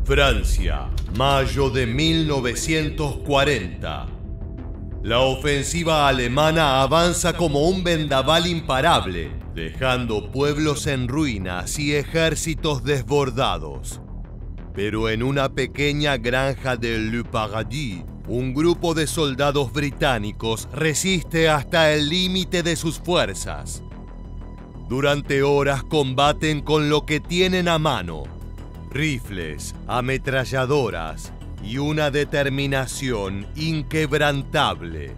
Francia, mayo de 1940. La ofensiva alemana avanza como un vendaval imparable, dejando pueblos en ruinas y ejércitos desbordados. Pero en una pequeña granja de Le Paradis, un grupo de soldados británicos resiste hasta el límite de sus fuerzas. Durante horas combaten con lo que tienen a mano: rifles, ametralladoras y una determinación inquebrantable.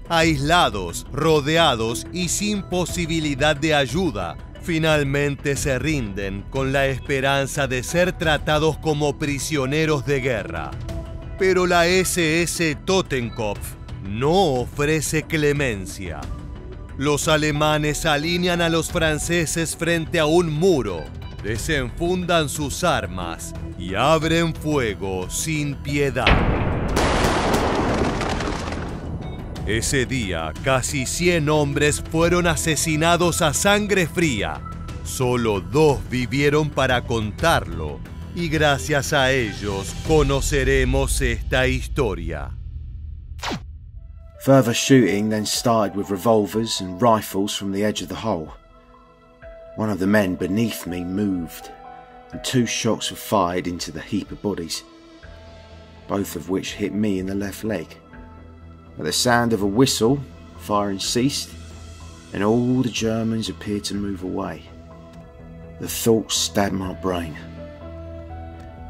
Aislados, rodeados y sin posibilidad de ayuda, finalmente se rinden con la esperanza de ser tratados como prisioneros de guerra. Pero la SS Totenkopf no ofrece clemencia. Los alemanes alinean a los franceses frente a un muro, desenfundan sus armas y abren fuego sin piedad. Ese día, casi 100 hombres fueron asesinados a sangre fría. Solo 2 vivieron para contarlo, y gracias a ellos conoceremos esta historia. Further shooting then started with revolvers and rifles from the edge of the hole. One of the men beneath me moved, and 2 shots were fired into the heap of bodies, both of which hit me in the left leg. At the sound of a whistle, firing ceased, and all the Germans appeared to move away. The thought stabbed my brain.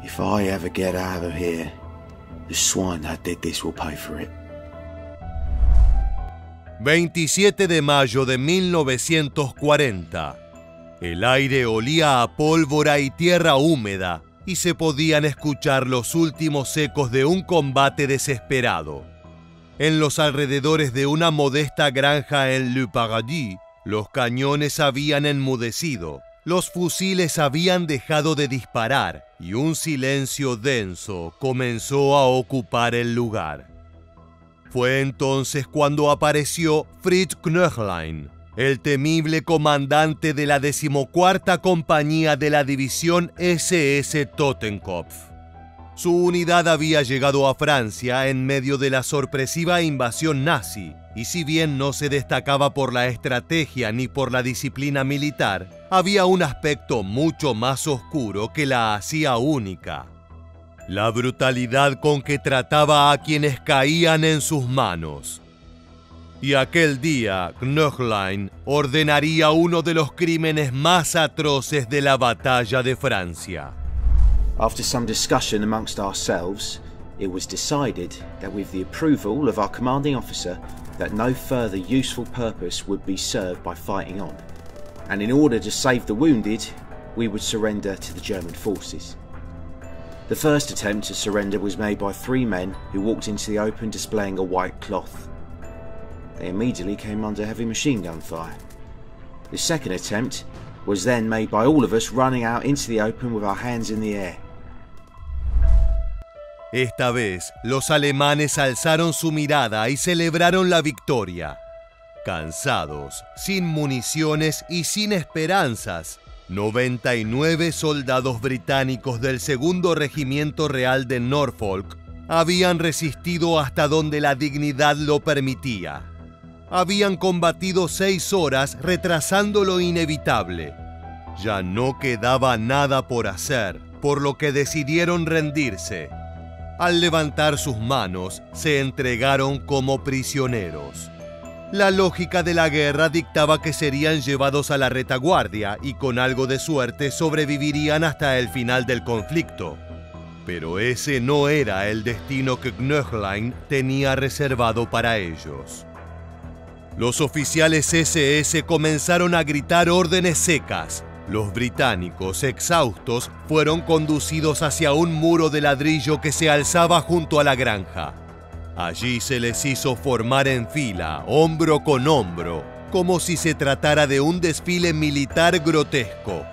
If I ever get out of here, the swine that did this will pay for it. 27 de mayo de 1940. El aire olía a pólvora y tierra húmeda, y se podían escuchar los últimos ecos de un combate desesperado. En los alrededores de una modesta granja en Le Paradis, los cañones habían enmudecido, los fusiles habían dejado de disparar y un silencio denso comenzó a ocupar el lugar. Fue entonces cuando apareció Fritz Knöchlein, el temible comandante de la 14ª compañía de la división SS Totenkopf. Su unidad había llegado a Francia en medio de la sorpresiva invasión nazi, y si bien no se destacaba por la estrategia ni por la disciplina militar, había un aspecto mucho más oscuro que la hacía única: la brutalidad con que trataba a quienes caían en sus manos. Y aquel día, Knöchlein ordenaría uno de los crímenes más atroces de la batalla de Francia. After some discussion amongst ourselves, it was decided that with the approval of our commanding officer, that no further useful purpose would be served by fighting on, and in order to save the wounded, we would surrender to the German forces. The first attempt to surrender was made by 3 men who walked into the open displaying a white cloth. They immediately came under heavy machine gun fire. The second attempt was then made by all of us running out into the open with our hands in the air. Esta vez, los alemanes alzaron su mirada y celebraron la victoria. Cansados, sin municiones y sin esperanzas, 99 soldados británicos del 2º Regimiento Real de Norfolk habían resistido hasta donde la dignidad lo permitía. Habían combatido 6 horas retrasando lo inevitable. Ya no quedaba nada por hacer, por lo que decidieron rendirse. Al levantar sus manos, se entregaron como prisioneros. La lógica de la guerra dictaba que serían llevados a la retaguardia y con algo de suerte sobrevivirían hasta el final del conflicto. Pero ese no era el destino que Knöchlein tenía reservado para ellos. Los oficiales SS comenzaron a gritar órdenes secas. Los británicos, exhaustos, fueron conducidos hacia un muro de ladrillo que se alzaba junto a la granja. Allí se les hizo formar en fila, hombro con hombro, como si se tratara de un desfile militar grotesco.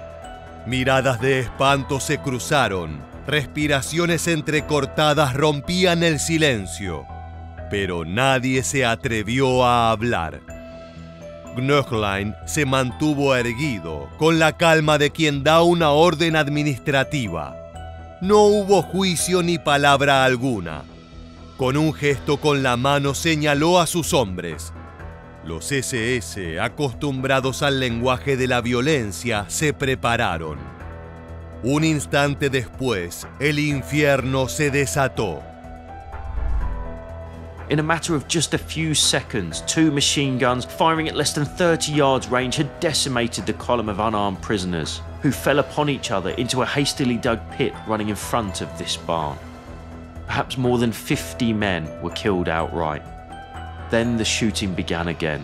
Miradas de espanto se cruzaron, respiraciones entrecortadas rompían el silencio, pero nadie se atrevió a hablar. Knöchlein se mantuvo erguido, con la calma de quien da una orden administrativa. No hubo juicio ni palabra alguna. Con un gesto con la mano señaló a sus hombres. Los SS, acostumbrados al lenguaje de la violencia, se prepararon. Un instante después, el infierno se desató. In a matter of just a few seconds, 2 machine guns firing at less than 30 yards range had decimated the column of unarmed prisoners, who fell upon each other into a hastily dug pit running in front of this barn. Perhaps more than 50 men were killed outright. Then the shooting began again.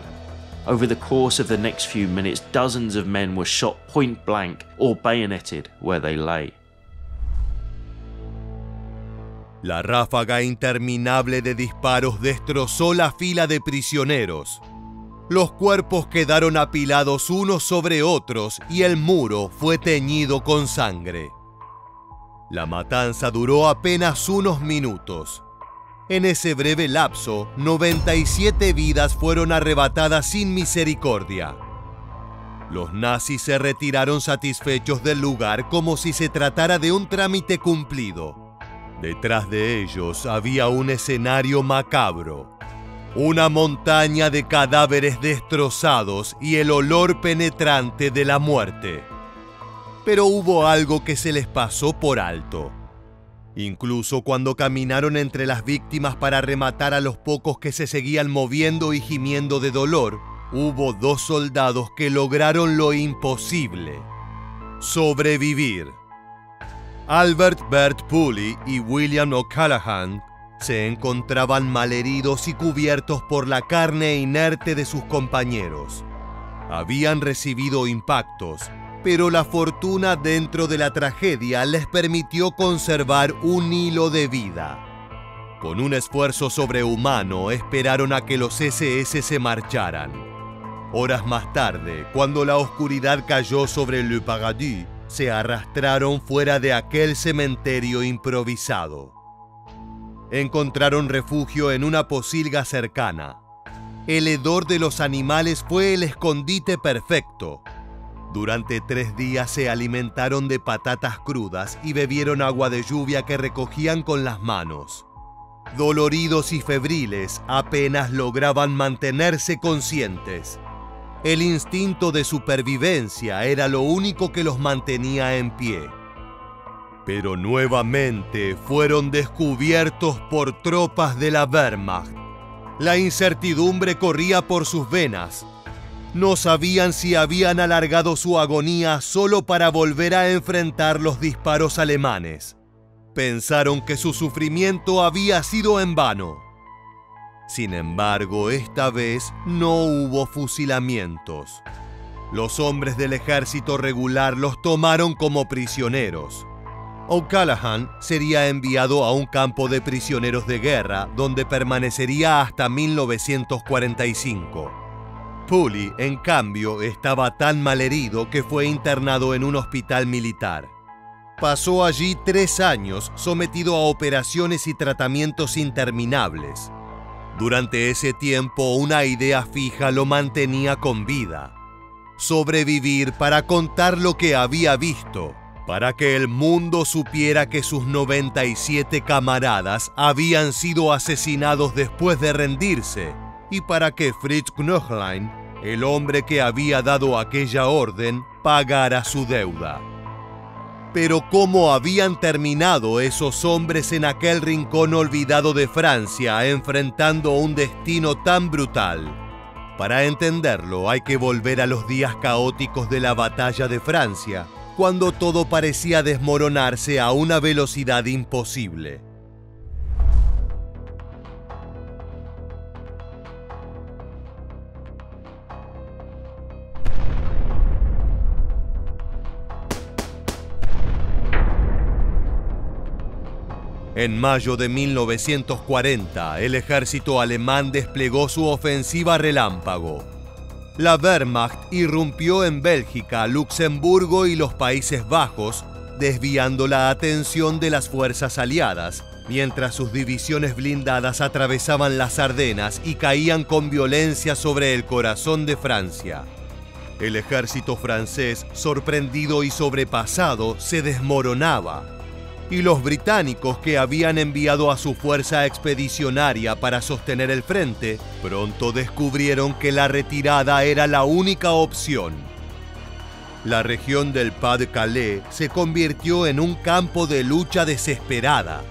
Over the course of the next few minutes, dozens of men were shot point blank or bayoneted where they lay. La ráfaga interminable de disparos destrozó la fila de prisioneros. Los cuerpos quedaron apilados unos sobre otros y el muro fue teñido con sangre. La matanza duró apenas unos minutos. En ese breve lapso, 97 vidas fueron arrebatadas sin misericordia. Los nazis se retiraron satisfechos del lugar como si se tratara de un trámite cumplido. Detrás de ellos había un escenario macabro, una montaña de cadáveres destrozados y el olor penetrante de la muerte. Pero hubo algo que se les pasó por alto. Incluso cuando caminaron entre las víctimas para rematar a los pocos que se seguían moviendo y gimiendo de dolor, hubo 2 soldados que lograron lo imposible: sobrevivir. Albert Bert Pooley y William O'Callaghan se encontraban malheridos y cubiertos por la carne inerte de sus compañeros. Habían recibido impactos, pero la fortuna dentro de la tragedia les permitió conservar un hilo de vida. Con un esfuerzo sobrehumano esperaron a que los SS se marcharan. Horas más tarde, cuando la oscuridad cayó sobre Le Paradis, se arrastraron fuera de aquel cementerio improvisado. Encontraron refugio en una pocilga cercana. El hedor de los animales fue el escondite perfecto. Durante 3 días se alimentaron de patatas crudas y bebieron agua de lluvia que recogían con las manos. Doloridos y febriles, apenas lograban mantenerse conscientes. El instinto de supervivencia era lo único que los mantenía en pie. Pero nuevamente fueron descubiertos por tropas de la Wehrmacht. La incertidumbre corría por sus venas. No sabían si habían alargado su agonía solo para volver a enfrentar los disparos alemanes. Pensaron que su sufrimiento había sido en vano. Sin embargo, esta vez no hubo fusilamientos. Los hombres del ejército regular los tomaron como prisioneros. O'Callaghan sería enviado a un campo de prisioneros de guerra, donde permanecería hasta 1945. Pooley, en cambio, estaba tan malherido que fue internado en un hospital militar. Pasó allí 3 años sometido a operaciones y tratamientos interminables. Durante ese tiempo, una idea fija lo mantenía con vida: sobrevivir para contar lo que había visto, para que el mundo supiera que sus 97 camaradas habían sido asesinados después de rendirse, y para que Fritz Knöchlein, el hombre que había dado aquella orden, pagara su deuda. Pero ¿cómo habían terminado esos hombres en aquel rincón olvidado de Francia, enfrentando un destino tan brutal? Para entenderlo hay que volver a los días caóticos de la batalla de Francia, cuando todo parecía desmoronarse a una velocidad imposible. En mayo de 1940, el ejército alemán desplegó su ofensiva relámpago. La Wehrmacht irrumpió en Bélgica, Luxemburgo y los Países Bajos, desviando la atención de las fuerzas aliadas, mientras sus divisiones blindadas atravesaban las Ardenas y caían con violencia sobre el corazón de Francia. El ejército francés, sorprendido y sobrepasado, se desmoronaba. y los británicos, que habían enviado a su fuerza expedicionaria para sostener el frente, pronto descubrieron que la retirada era la única opción. La región del Pas-de-Calais se convirtió en un campo de lucha desesperada.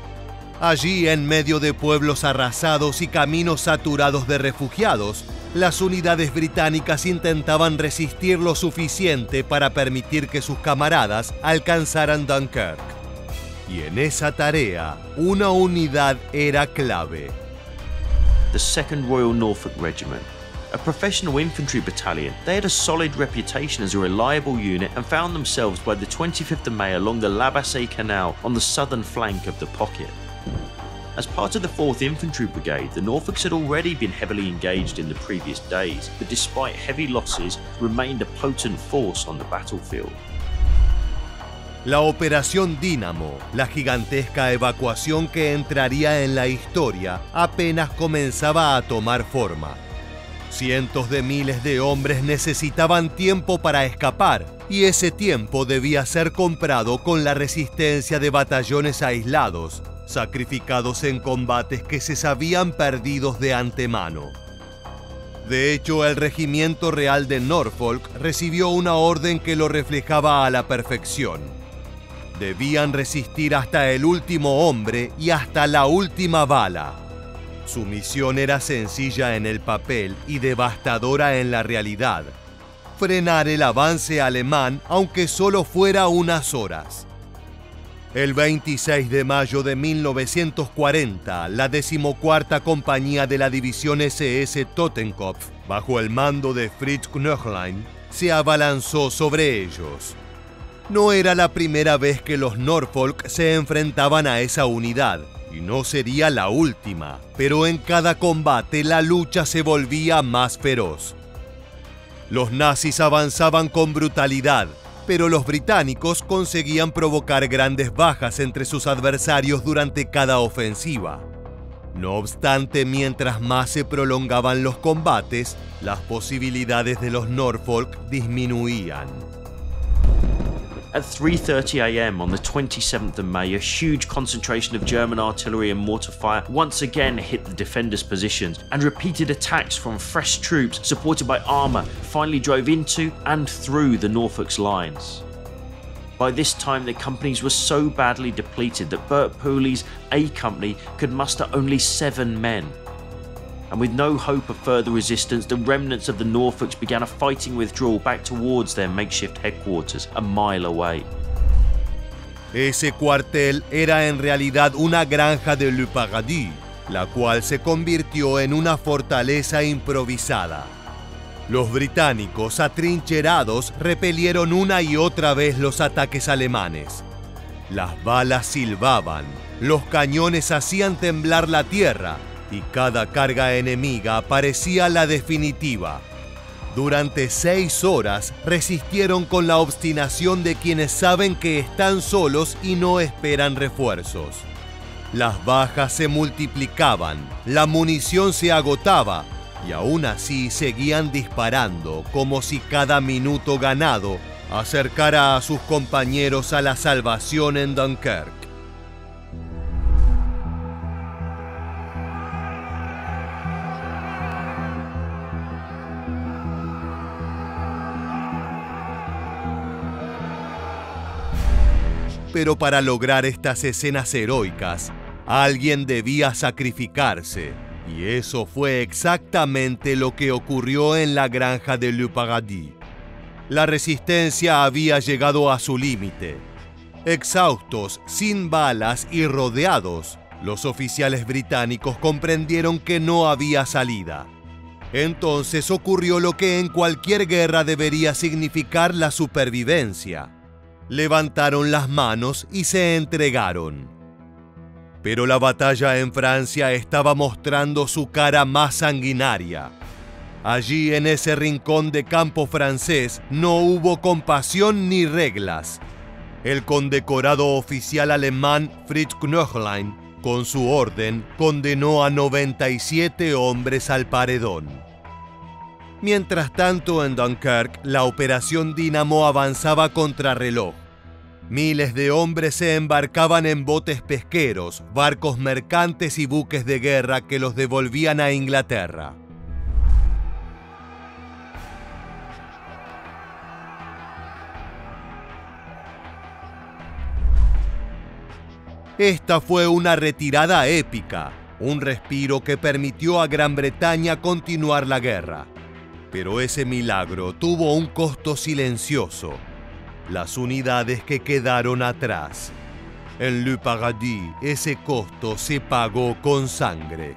Allí, en medio de pueblos arrasados y caminos saturados de refugiados, las unidades británicas intentaban resistir lo suficiente para permitir que sus camaradas alcanzaran Dunkirk. Y en esa tarea, una unidad era clave. The 2nd Royal Norfolk Regiment, a professional infantry battalion, they had a solid reputation as a reliable unit and found themselves by the 25th of May along the La Bassée Canal on the southern flank of the pocket. As part of the 4th Infantry Brigade, the Norfolks had already been heavily engaged in the previous days, but despite heavy losses, remained a potent force on the battlefield. La Operación Dínamo, la gigantesca evacuación que entraría en la historia, apenas comenzaba a tomar forma. Cientos de miles de hombres necesitaban tiempo para escapar, y ese tiempo debía ser comprado con la resistencia de batallones aislados, sacrificados en combates que se sabían perdidos de antemano. De hecho, el Regimiento Real de Norfolk recibió una orden que lo reflejaba a la perfección. Debían resistir hasta el último hombre y hasta la última bala. Su misión era sencilla en el papel y devastadora en la realidad: frenar el avance alemán, aunque solo fuera unas horas. El 26 de mayo de 1940, la 14ª Compañía de la División SS Totenkopf, bajo el mando de Fritz Knöchlein, se abalanzó sobre ellos. No era la primera vez que los Norfolk se enfrentaban a esa unidad, y no sería la última, pero en cada combate la lucha se volvía más feroz. Los nazis avanzaban con brutalidad, pero los británicos conseguían provocar grandes bajas entre sus adversarios durante cada ofensiva. No obstante, mientras más se prolongaban los combates, las posibilidades de los Norfolk disminuían. At 3:30 a.m. on the 27th of May, a huge concentration of German artillery and mortar fire once again hit the defenders' positions, and repeated attacks from fresh troops supported by armour finally drove into and through the Norfolk's lines. By this time, the companies were so badly depleted that Bert Pooley's A Company could muster only 7 men. And with no hope of further resistance, the remnants of the Norfolks began a fighting withdrawal back towards their makeshift headquarters a mile away. Ese cuartel era en realidad una granja de Le Paradis, la cual se convirtió en una fortaleza improvisada. Los británicos, atrincherados, repelieron una y otra vez los ataques alemanes. Las balas silbaban, los cañones hacían temblar la tierra, y cada carga enemiga parecía la definitiva. Durante 6 horas resistieron con la obstinación de quienes saben que están solos y no esperan refuerzos. Las bajas se multiplicaban, la munición se agotaba, y aún así seguían disparando como si cada minuto ganado acercara a sus compañeros a la salvación en Dunkirk. Pero para lograr estas escenas heroicas, alguien debía sacrificarse, y eso fue exactamente lo que ocurrió en la granja de Le Paradis. La resistencia había llegado a su límite. Exhaustos, sin balas y rodeados, los oficiales británicos comprendieron que no había salida. Entonces ocurrió lo que en cualquier guerra debería significar la supervivencia. Levantaron las manos y se entregaron. Pero la batalla en Francia estaba mostrando su cara más sanguinaria. Allí, en ese rincón de campo francés, no hubo compasión ni reglas. El condecorado oficial alemán Fritz Knöchlein, con su orden, condenó a 97 hombres al paredón. Mientras tanto, en Dunkirk, la Operación Dínamo avanzaba contrarreloj. Miles de hombres se embarcaban en botes pesqueros, barcos mercantes y buques de guerra que los devolvían a Inglaterra. Esta fue una retirada épica, un respiro que permitió a Gran Bretaña continuar la guerra. Pero ese milagro tuvo un costo silencioso: las unidades que quedaron atrás. En Le Paradis, ese costo se pagó con sangre.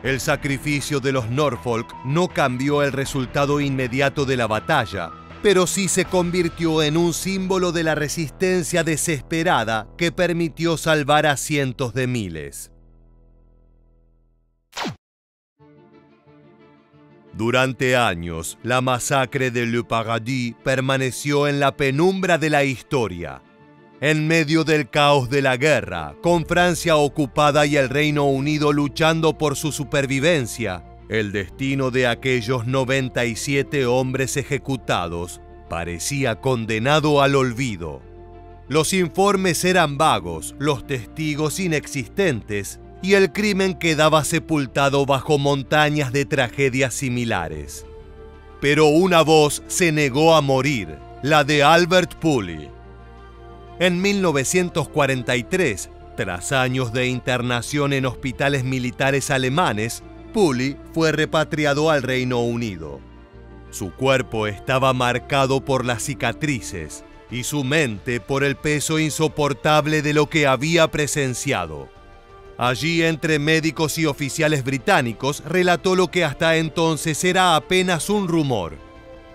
El sacrificio de los Norfolk no cambió el resultado inmediato de la batalla, pero sí se convirtió en un símbolo de la resistencia desesperada que permitió salvar a cientos de miles. Durante años, la masacre de Le Paradis permaneció en la penumbra de la historia. En medio del caos de la guerra, con Francia ocupada y el Reino Unido luchando por su supervivencia, el destino de aquellos 97 hombres ejecutados parecía condenado al olvido. Los informes eran vagos, los testigos inexistentes, y el crimen quedaba sepultado bajo montañas de tragedias similares. Pero una voz se negó a morir, la de Albert Pooley. En 1943, tras años de internación en hospitales militares alemanes, Pooley fue repatriado al Reino Unido. Su cuerpo estaba marcado por las cicatrices y su mente por el peso insoportable de lo que había presenciado. Allí, entre médicos y oficiales británicos, relató lo que hasta entonces era apenas un rumor.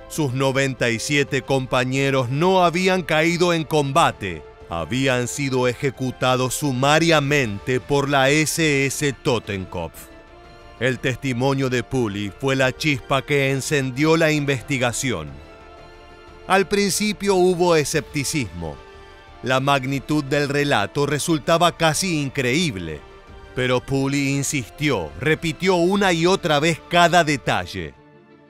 Sus 97 compañeros no habían caído en combate, habían sido ejecutados sumariamente por la SS Totenkopf. El testimonio de Pooley fue la chispa que encendió la investigación. Al principio hubo escepticismo. La magnitud del relato resultaba casi increíble, pero Pooley insistió, repitió una y otra vez cada detalle.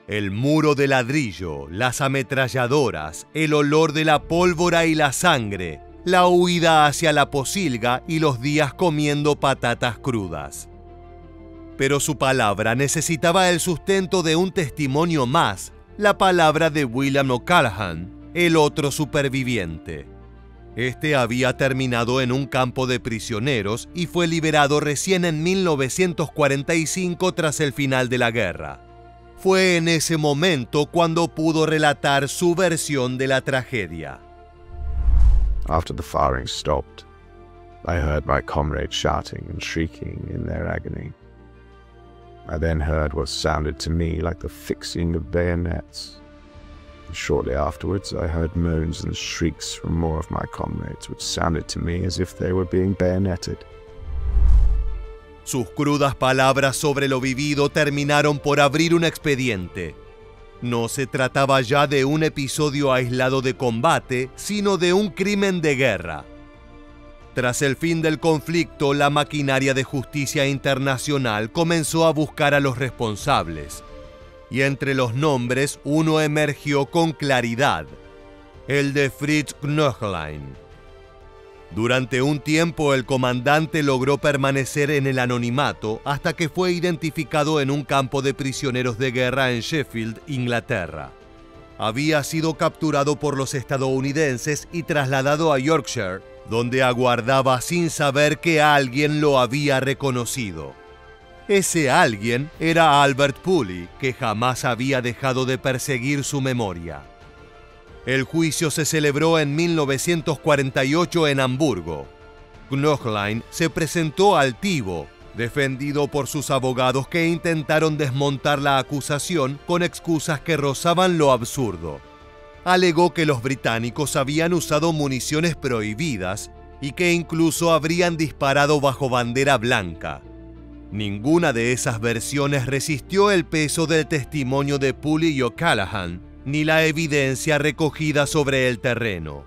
El muro de ladrillo, las ametralladoras, el olor de la pólvora y la sangre, la huida hacia la posilga y los días comiendo patatas crudas. Pero su palabra necesitaba el sustento de un testimonio más, la palabra de William O'Callaghan, el otro superviviente. Este había terminado en un campo de prisioneros y fue liberado recién en 1945 tras el final de la guerra. Fue en ese momento cuando pudo relatar su versión de la tragedia. After the firing stopped, I heard my comrades shouting and shrieking in their agony. I then heard what sounded to me like the fixing of bayonets. And shortly afterwards, I heard moans and shrieks from more of my comrades, which sounded to me as if they were being bayoneted. Sus crudas palabras sobre lo vivido terminaron por abrir un expediente. No se trataba ya de un episodio aislado de combate, sino de un crimen de guerra. Tras el fin del conflicto, la maquinaria de justicia internacional comenzó a buscar a los responsables. Y entre los nombres, uno emergió con claridad: el de Fritz Knöchlein. Durante un tiempo, el comandante logró permanecer en el anonimato hasta que fue identificado en un campo de prisioneros de guerra en Sheffield, Inglaterra. Había sido capturado por los estadounidenses y trasladado a Yorkshire, donde aguardaba sin saber que alguien lo había reconocido. Ese alguien era Albert Pooley, que jamás había dejado de perseguir su memoria. El juicio se celebró en 1948 en Hamburgo. Knöchlein se presentó altivo, defendido por sus abogados que intentaron desmontar la acusación con excusas que rozaban lo absurdo. Alegó que los británicos habían usado municiones prohibidas y que incluso habrían disparado bajo bandera blanca. Ninguna de esas versiones resistió el peso del testimonio de Pooley y O'Callaghan, ni la evidencia recogida sobre el terreno.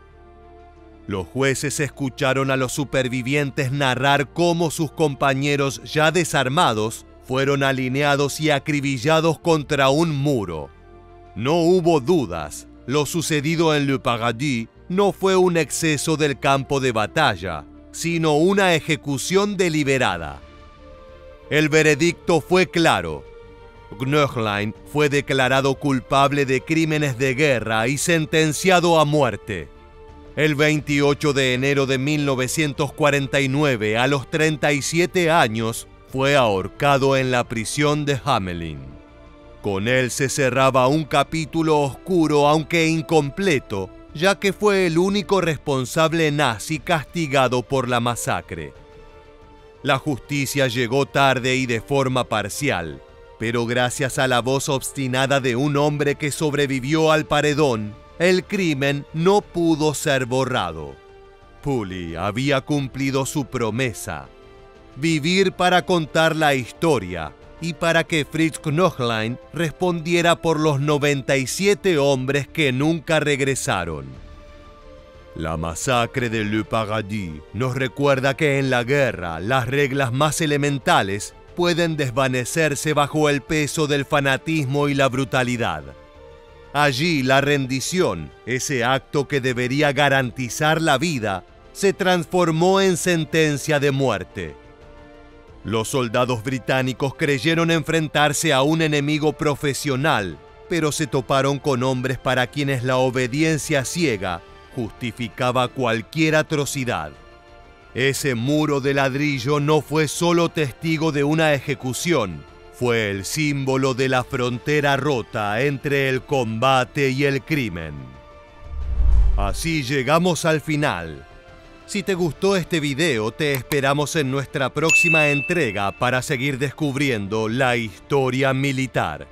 Los jueces escucharon a los supervivientes narrar cómo sus compañeros ya desarmados fueron alineados y acribillados contra un muro. No hubo dudas, lo sucedido en Le Paradis no fue un exceso del campo de batalla, sino una ejecución deliberada. El veredicto fue claro. Knöchlein fue declarado culpable de crímenes de guerra y sentenciado a muerte. El 28 de enero de 1949, a los 37 años, fue ahorcado en la prisión de Hamelin. Con él se cerraba un capítulo oscuro, aunque incompleto, ya que fue el único responsable nazi castigado por la masacre. La justicia llegó tarde y de forma parcial, pero gracias a la voz obstinada de un hombre que sobrevivió al paredón, el crimen no pudo ser borrado. Pully había cumplido su promesa: vivir para contar la historia y para que Fritz Knöchlein respondiera por los 97 hombres que nunca regresaron. La masacre de Le Paradis nos recuerda que en la guerra las reglas más elementales pueden desvanecerse bajo el peso del fanatismo y la brutalidad. Allí la rendición, ese acto que debería garantizar la vida, se transformó en sentencia de muerte. Los soldados británicos creyeron enfrentarse a un enemigo profesional, pero se toparon con hombres para quienes la obediencia ciega justificaba cualquier atrocidad. Ese muro de ladrillo no fue solo testigo de una ejecución, fue el símbolo de la frontera rota entre el combate y el crimen. Así llegamos al final. Si te gustó este video, te esperamos en nuestra próxima entrega para seguir descubriendo la historia militar.